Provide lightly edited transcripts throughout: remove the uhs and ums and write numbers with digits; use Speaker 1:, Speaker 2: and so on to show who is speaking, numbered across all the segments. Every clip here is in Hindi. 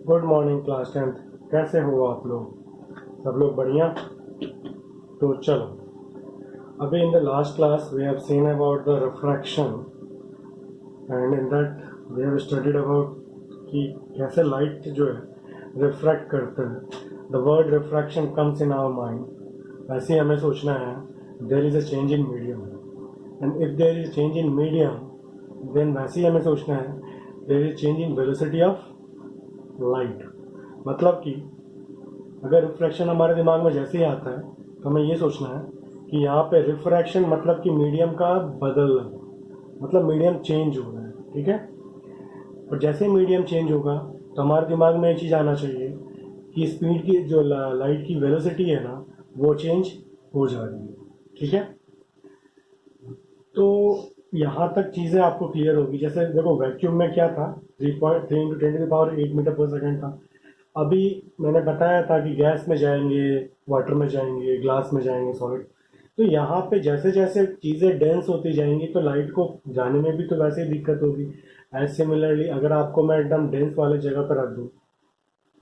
Speaker 1: Good morning class 10th। कैसे हो आप लोग? सब लोग बढ़िया? तो चलो, अभी in the last class we have seen about the refraction and in that we have studied about कि कैसे लाइट जो है रिफ्रैक्ट करते हैं। The word refraction comes in our mind. वैसे ही हमें सोचना है there is a change in medium, and if there is change in medium then वैसे ही हमें सोचना है there is change in velocity of light. मतलब कि अगर रिफ्रैक्शन हमारे दिमाग में जैसे ही आता है तो हमें ये सोचना है कि यहाँ पे रिफ्रैक्शन मतलब कि मीडियम का बदलना, मतलब मीडियम चेंज हो रहा है। ठीक है, और जैसे ही मीडियम चेंज होगा तो हमारे दिमाग में ये चीज़ आना चाहिए कि स्पीड की जो लाइट की वेलोसिटी है ना वो चेंज हो जा रही है। ठीक है, तो यहाँ तक चीज़ें आपको क्लियर होगी। जैसे देखो वैक्यूम में क्या था, 3.3 × 10⁻⁸ था। अभी मैंने बताया था कि गैस में जाएंगे, वाटर में जाएंगे, ग्लास में जाएंगे, सॉलिड। तो यहाँ पे जैसे जैसे चीज़ें डेंस होती जाएंगी तो लाइट को जाने में भी तो वैसे ही दिक्कत होगी। एज सिमिलरली अगर आपको मैं एकदम डेंस वाले जगह पर रख दूँ,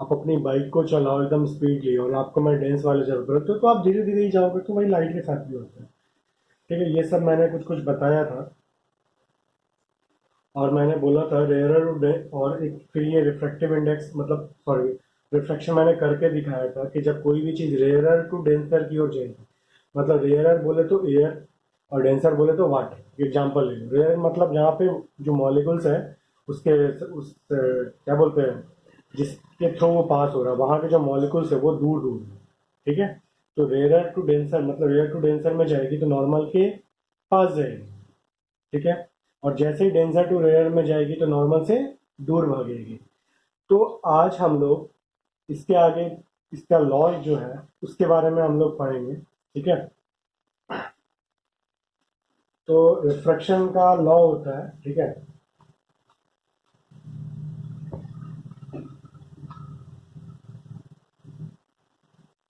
Speaker 1: आप अपनी बाइक को चलाओ एकदम स्पीडली और आपको मैं डेंस वाले जगह पर रख दूँ तो आप धीरे धीरे ही जाओगे, तो वही लाइट के साथ भी होता है। ठीक है, ये सब मैंने कुछ कुछ बताया था। और मैंने बोला था रेयर और एक फिर ये रिफ्रैक्टिव इंडेक्स, मतलब सॉरी, रिफ्रैक्शन मैंने करके दिखाया था कि जब कोई भी चीज़ रेयरर टू डेंसर की ओर जाएगी, मतलब रेयरर बोले तो एयर और डेंसर बोले तो वाटर। एग्जांपल ले लो, रेयर मतलब जहाँ पे जो मॉलिक्यूल्स है उसके उस क्या बोलते हैं, जिसके थ्रू वो पास हो रहा है वहाँ के जो मॉलिक्यूल्स है वो दूर दूर है। ठीक है, तो रेयर टू डेंसर मतलब रेयर टू डेंसर में जाएगी तो नॉर्मल के पास जाएगी। ठीक है, और जैसे ही डेंसर टू रेयर में जाएगी तो नॉर्मल से दूर भागेगी। तो आज हम लोग इसके आगे इसका लॉ जो है उसके बारे में हम लोग पढ़ेंगे। ठीक है, तो रिफ्रैक्शन का लॉ होता है, ठीक है,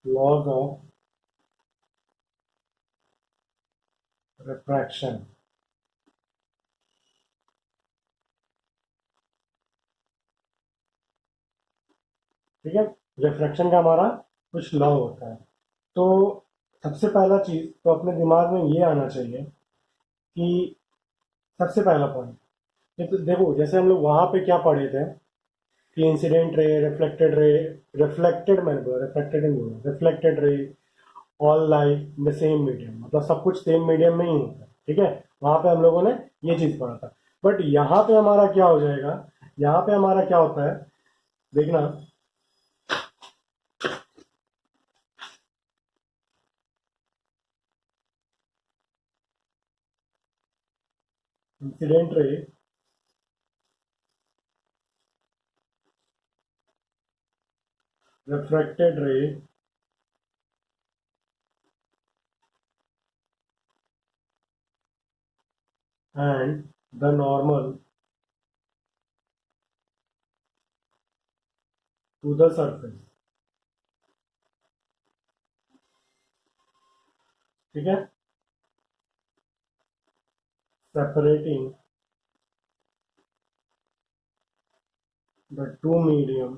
Speaker 1: लॉज ऑफ रिफ्रैक्शन। ठीक है, रिफ्रैक्शन का हमारा कुछ लॉ होता है। तो सबसे पहला चीज तो अपने दिमाग में ये आना चाहिए कि सबसे पहला पॉइंट, देखो जैसे हम लोग वहां पे क्या पढ़े थे कि incident ray, reflected ray, reflected मैंने बोला, रिफ्लेक्टेड नहीं बोला, reflected ray all lie in the same medium, मतलब सब कुछ सेम मीडियम में ही होता है। ठीक है, वहां पे हम लोगों ने ये चीज पढ़ा था। बट यहाँ पे हमारा क्या हो जाएगा, यहाँ पे हमारा क्या होता है देखना। Incident ray, refracted ray and the normal to the surface. ठीक है, separating the two medium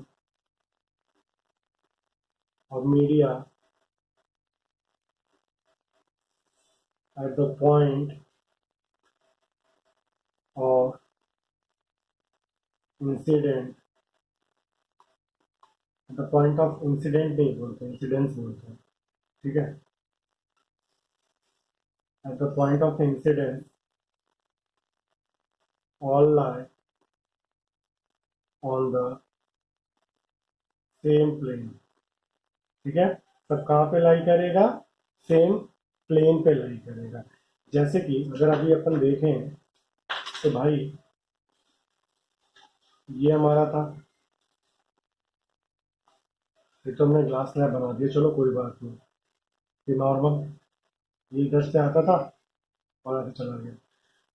Speaker 1: or media at the point of incident, at the point of incident नहीं बोलते, इंसिडेंस बोलते हैं। ठीक है, at the point of incident all lie on the same plane। ठीक है, सब कहाँ पे लाई करेगा, सेम प्लेन पे लाई करेगा। जैसे कि अगर अभी अपन देखें तो भाई ये हमारा था, ये तो हमने ग्लास स्लैब बना दिया, चलो कोई बात नहीं, ये नॉर्मल, ये इधर से आता था और ऐसे चला गया।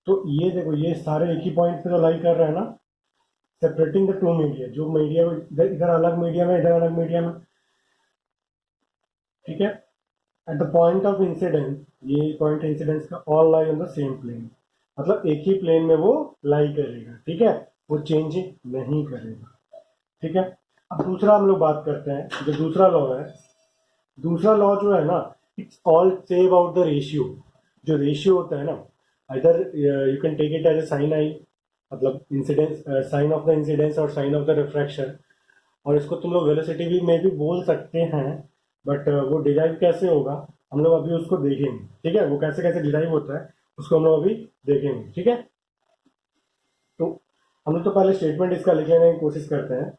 Speaker 1: तो ये देखो ये सारे एक ही पॉइंट पे तो लाई कर रहे हैं ना, सेपरेटिंग द टू मीडिया, जो मीडिया इधर इधर अलग मीडियम है, इधर अलग मीडियम है। ठीक है, at the point of incidence, ये पॉइंट इंसिडेंस का all lie on the same plane, मतलब एक ही प्लेन में वो लाई करेगा। ठीक है, वो चेंज नहीं करेगा। ठीक है, अब दूसरा हम लोग बात करते हैं, जो दूसरा लॉ है, दूसरा लॉ जो है ना, it's all say about the ratio. जो रेशियो होता है ना, इधर you can take it as a sine I, मतलब incidence, sine of the incidence और साइन ऑफ द रिफ्रैक्शन, और इसको तुम लोग वेलोसिटी भी में भी बोल सकते हैं, बट वो डिराइव कैसे होगा हम लोग अभी उसको देखेंगे, ठीक है। वो कैसे कैसे डिराइव होता है उसको हम लोग अभी देखेंगे, ठीक है। तो हम लोग तो पहले स्टेटमेंट इसका लिखने की कोशिश करते हैं।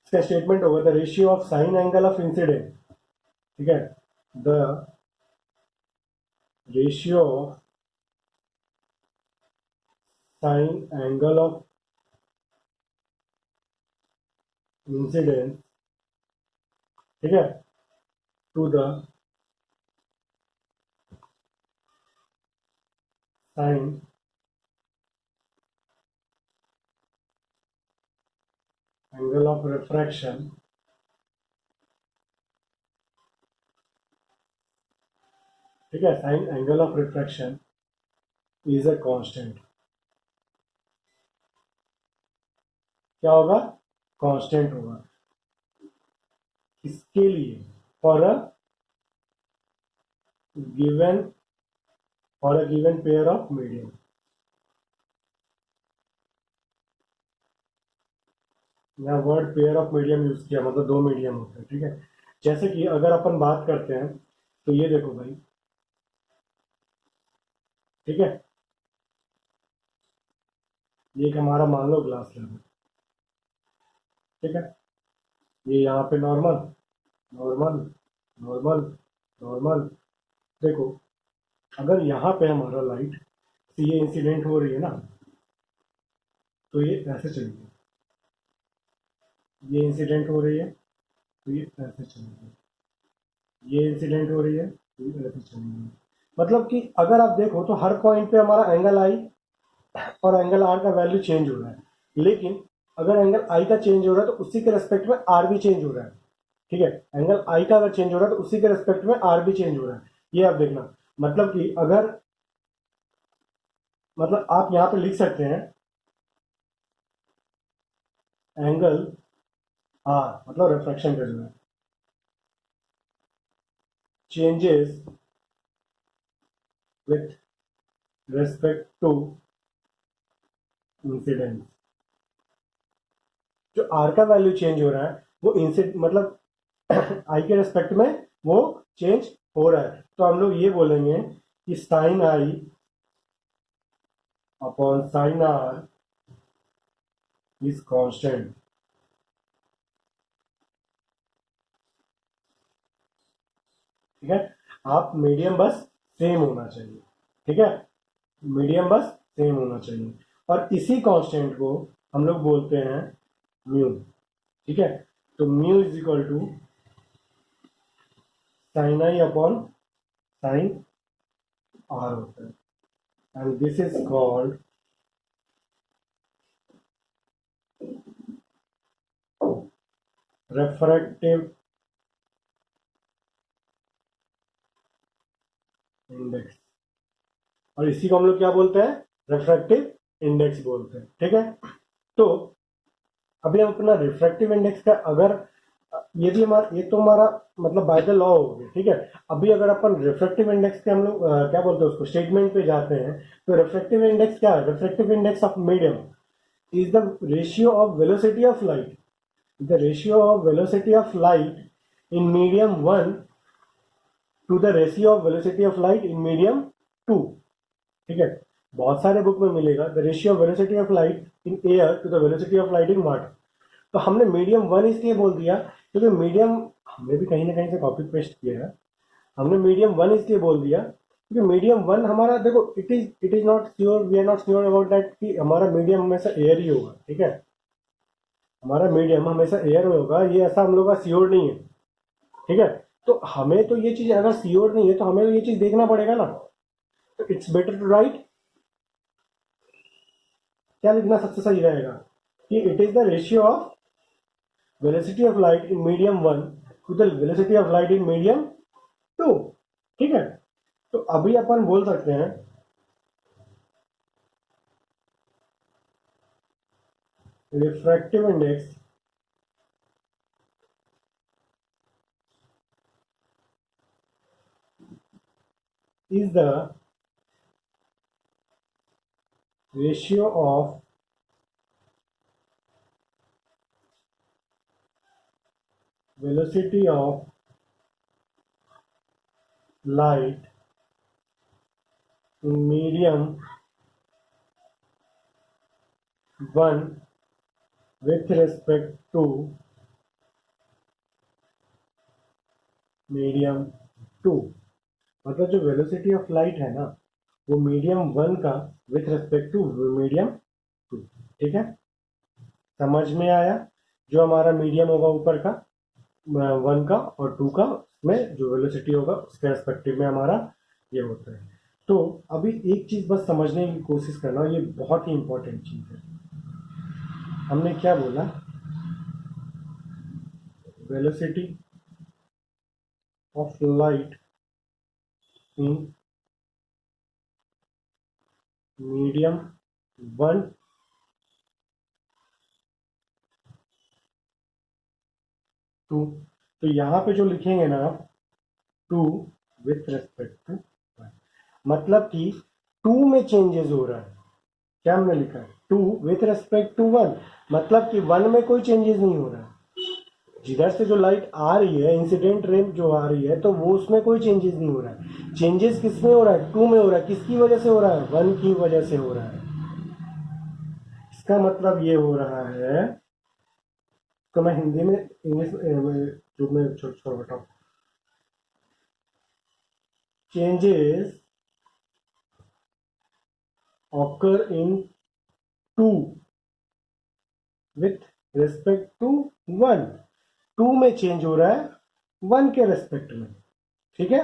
Speaker 1: इसका स्टेटमेंट होगा the ratio of sine angle of incident, ठीक है, the ratio of sine angle of incident, ठीक है, to the sine angle of refraction, ठीक है, sine angle of refraction is a constant. क्या होगा? कांस्टेंट होगा। इसके लिए for a given, for a given pair of medium. यहाँ word pair of medium use किया, मतलब दो मीडियम होते हैं, ठीक है। जैसे कि अगर अपन बात करते हैं तो ये देखो भाई, ठीक है, ये एक हमारा मान लो ग्लास लेवल, ठीक है, ये यहाँ पे नॉर्मल, नॉर्मल, नॉर्मल, नॉर्मल। देखो, अगर यहाँ पे हमारा लाइट, ये इंसिडेंट हो रही है ना, तो ये ऐसे चलेगी, ये इंसिडेंट हो रही है तो ये ऐसे चलेगी, ये इंसिडेंट हो रही है तो ये ऐसे चलेगी। मतलब कि अगर आप देखो तो हर पॉइंट पे हमारा एंगल आई और एंगल आर का वैल्यू चेंज हो रहा है, लेकिन अगर एंगल आई का चेंज हो रहा है तो उसी के रेस्पेक्ट में आर भी चेंज हो रहा है, ठीक है। एंगल आई का अगर चेंज हो रहा है तो उसी के रेस्पेक्ट में आर भी चेंज हो रहा है। ये आप देखना, मतलब कि अगर, मतलब आप यहां पे लिख सकते हैं एंगल आर, मतलब रिफ्रैक्शन का जो है, changes with respect to incidence. जो आर का वैल्यू चेंज हो रहा है वो इंसिड मतलब आई के रेस्पेक्ट में वो चेंज हो रहा है, तो हम लोग ये बोलेंगे कि sine I upon sine are is constant, ठीक है। आप मीडियम बस सेम होना चाहिए, ठीक है, मीडियम बस सेम होना चाहिए, और इसी कांस्टेंट को हम लोग बोलते हैं म्यू, ठीक है। तो mu is equal to sine I upon sine R होता है, and this is called refractive index, और इसी को हम लोग क्या बोलते हैं? रिफ्रैक्टिव इंडेक्स बोलते हैं, ठीक है। तो अभी हम अपना रिफ्रैक्टिव इंडेक्स का, अगर ये भी हमारा, ये तो हमारा मतलब बाय द लॉ हो गया, ठीक है। अभी अगर अपन रिफ्रैक्टिव इंडेक्स के हम लोग क्या बोलते हैं उसको, स्टेटमेंट पे जाते हैं, तो रिफ्रैक्टिव इंडेक्स क्या है? Refractive index of medium is the ratio of velocity of light, the ratio of velocity of light in medium one to the ratio of velocity of light in medium two, ठीक है। बहुत सारे बुक में मिलेगा the ratio of velocity of light in air to the velocity of light in water. तो हमने मीडियम वन इसलिए बोल दिया क्योंकि मीडियम, हमने भी कहीं ना कहीं से कॉपी पेस्ट किया है, हमने मीडियम वन इसलिए बोल दिया क्योंकि मीडियम वन हमारा, देखो, it is not sure, we are not sure about that कि हमारा मीडियम हमेशा एयर ही होगा, ठीक है। हमारा मीडियम हमेशा एयर होगा, ये ऐसा हम लोग का श्योर नहीं है, ठीक है। तो हमें तो ये चीज अगर श्योर नहीं है तो हमें तो ये चीज देखना पड़ेगा ना। तो इट्स बेटर टू राइट, क्या लिखना सबसे सही रहेगा कि it is the ratio of velocity of light in medium one to the velocity of light in medium two, ठीक है। तो अभी अपन बोल सकते हैं refractive index is the ratio of velocity of light in medium 1 with respect to medium 2। मतलब जो वेलोसिटी ऑफ लाइट है ना वो मीडियम 1 का विथ रिस्पेक्ट टू मीडियम 2। ठीक है, समझ में आया? जो हमारा मीडियम होगा ऊपर का 1 का और 2 का, में जो वेलोसिटी होगा उसके रेस्पेक्टिव में हमारा ये होता है। तो अभी एक चीज बस समझने की कोशिश करना, ये बहुत ही इंपॉर्टेंट चीज है। हमने क्या बोला? Velocity of light in medium 1 2। तो यहाँ पे जो लिखेंगे ना आप 2 विथ रेस्पेक्ट टू 1, मतलब कि 2 में चेंजेस हो रहा है। क्या हमने लिखा है? 2 विथ रेस्पेक्ट टू 1, मतलब कि 1 में कोई चेंजेस नहीं हो रहा है। जिधर से जो लाइट आ रही है, इंसिडेंट रे जो आ रही है, तो वो उसमें कोई चेंजेस नहीं हो रहा है। चेंजेस किस में हो रहा है? 2 में हो रहा है। किसकी वजह से हो रहा है? 1 की वजह से हो रहा है। इसका मतलब ये हो रहा है, तो मैं हिंदी में इंग्लिश जो मैं छोड़ बताऊं, changes occur in 2 with respect to 1। 2 में चेंज हो रहा है 1 के रेस्पेक्ट में। ठीक है,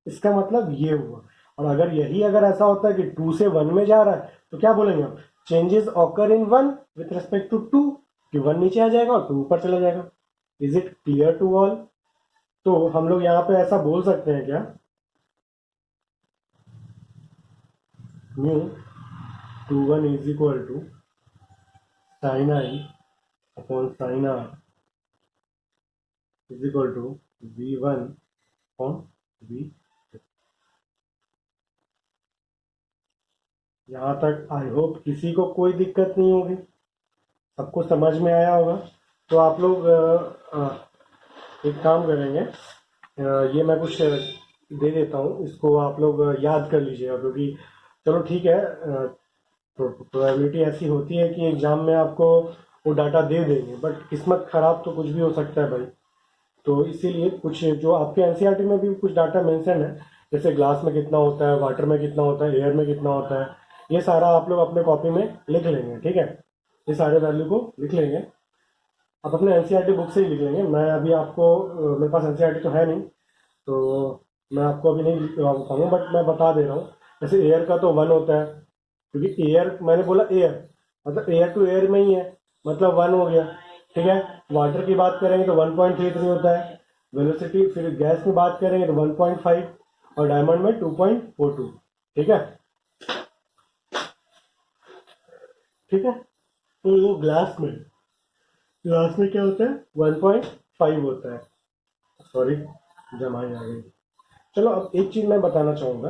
Speaker 1: इसका मतलब ये हुआ। और अगर यही अगर ऐसा होता है कि 2 से 1 में जा रहा है तो क्या बोलेंगे हम? Changes occur in 1 with respect to 2, कि 1 नीचे आ जाएगा और 2 ऊपर चला जाएगा। Is it clear to all? तो हम लोग यहाँ पे ऐसा बोल सकते हैं क्या? Mu 21 is equal to sine I upon sine are is equal to V1 upon V। यहाँ तक आई होप किसी को कोई दिक्कत नहीं होगी, सबको समझ में आया होगा। तो आप लोग एक काम करेंगे, ये मैं कुछ दे देता हूँ, इसको आप लोग याद कर लीजिएगा, क्योंकि चलो ठीक है, प्रोबेबिलिटी ऐसी होती है कि एग्जाम में आपको वो डाटा दे देंगे, बट किस्मत खराब तो कुछ भी हो सकता है भाई। तो इसीलिए कुछ जो आपके एनसीईआरटी में भी कुछ डाटा मेंशन है, जैसे ग्लास में कितना होता है, वाटर में कितना होता है, एयर में कितना होता है, ये सारा आप लोग अपने कॉपी में लिख लेंगे। ठीक है, ये सारे वैल्यू को लिख लेंगे, आप अपने एनसीईआरटी बुक से ही लिख लेंगे। मैं अभी आपको मेरे पास एनसीईआरटी तो है नहीं, तो मैं आपको अभी नहीं बताऊंगा, बट मैं बता दे रहा हूँ। जैसे एयर का तो 1 होता है, क्योंकि एयर मैंने बोला एयर, मतलब एयर टू एयर में ही है, मतलब 1 हो गया। ठीक है, वाटर की बात करेंगे तो 1.33 होता है वेलोसिटी। फिर गैस की बात करेंगे तो 1.5, और डायमंड में 2.42। ठीक है, ठीक है। तो वो ग्लास में क्या होता है? 1.5 होता है। सॉरी, जमाई आ गई। चलो, अब एक चीज मैं बताना चाहूंगा,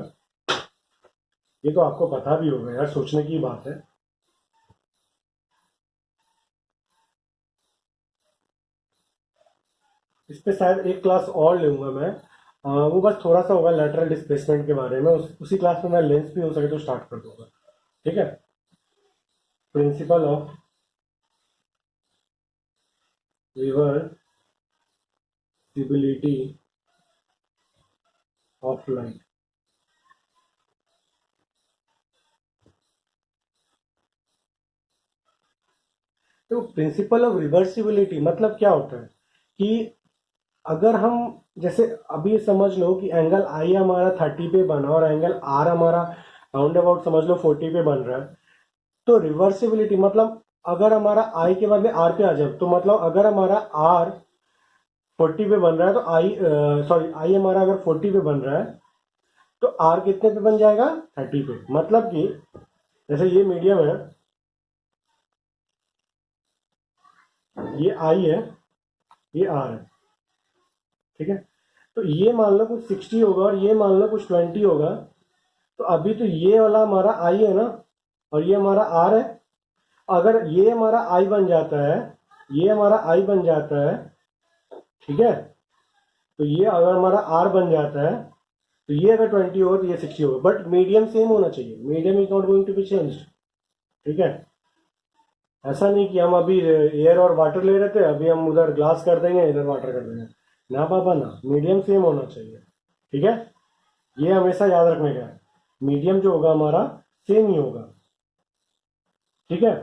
Speaker 1: ये तो आपको पता भी होगा यार, सोचने की बात है। इस पे शायद एक क्लास और लूंगा मैं, वो बस थोड़ा सा होगा लेटरल डिस्प्लेसमेंट के बारे में, उसी क्लास में मैं लेंस भी हो सके तो स्टार्ट कर दूंगा। ठीक है, principle of reversibility of light. तो प्रिंसिपल ऑफ रिवर्सिबिलिटी मतलब क्या होता है कि अगर हम, जैसे अभी समझ लो कि एंगल आई हमारा 30 पे बना और एंगल आर हमारा राउंड अबाउट समझ लो 40 पे बन रहा है, तो रिवर्सिबिलिटी मतलब अगर हमारा आई के बदले आर पे आ जाए, तो मतलब अगर हमारा आर 40 पे बन रहा है तो आई, सॉरी, आई हमारा अगर 40 पे बन रहा है तो आर कितने पे बन जाएगा? 30 पे। मतलब कि जैसे ये मीडियम है, ये आई है, ये आर है। ठीक है, तो ये मान लो कुछ 60 होगा और ये मान लो कुछ 20 होगा, तो अभी तो ये वाला हमारा आई है ना, और ये हमारा आर है। अगर ये हमारा आई बन जाता है, ये हमारा आई बन जाता है, ठीक है, तो ये अगर हमारा आर बन जाता है, तो ये अगर 20 होगा तो ये 60 होगा, बट मीडियम सेम होना चाहिए, medium is not going to be change, ठीक है। ऐसा नहीं कि हम अभी एयर और वाटर ले रहे थे, अभी हम उधर ग्लास कर देंगे, इधर वाटर कर देंगे, ना पापा ना, मीडियम सेम होना चाहिए, ठीक है। ये हमेशा याद रखने का है, मीडियम जो होगा हमारा सेम ही होगा, ठीक है।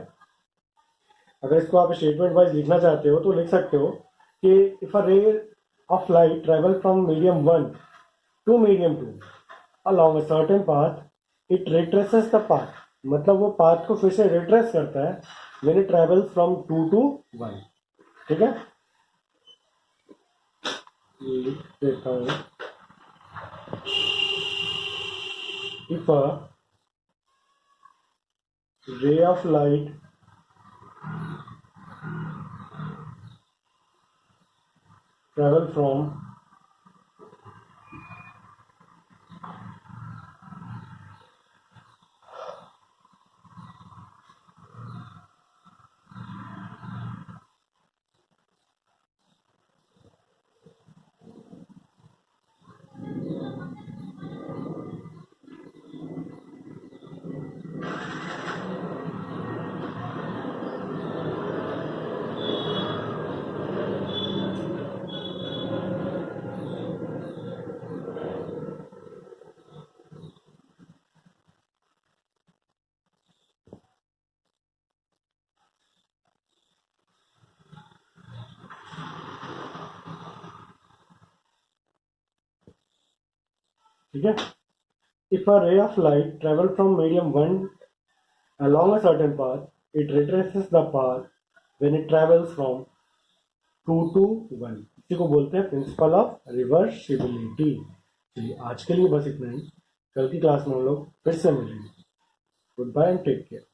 Speaker 1: अगर इसको आप स्टेटमेंट वाइज लिखना चाहते हो तो लिख सकते हो कि if a ray of light travel from medium 1 to medium 2 along a certain path, it retraces the path, मतलब वो पाथ को फिर से रिट्रेस करता है when it travels from 2 to 1, ठीक है। ये देखता हूँ, if a ray of light travel from ठीक है, if a ray of light travel from medium 1 along a certain path, it retraces the path when it travels from 2 to 1, इसी को बोलते हैं प्रिंसिपल ऑफ रिवर्सिबिलिटी। चलिए आज के लिए बस इतना ही, कल की क्लास में हम लोग फिर से मिलेंगे। Goodbye and take care.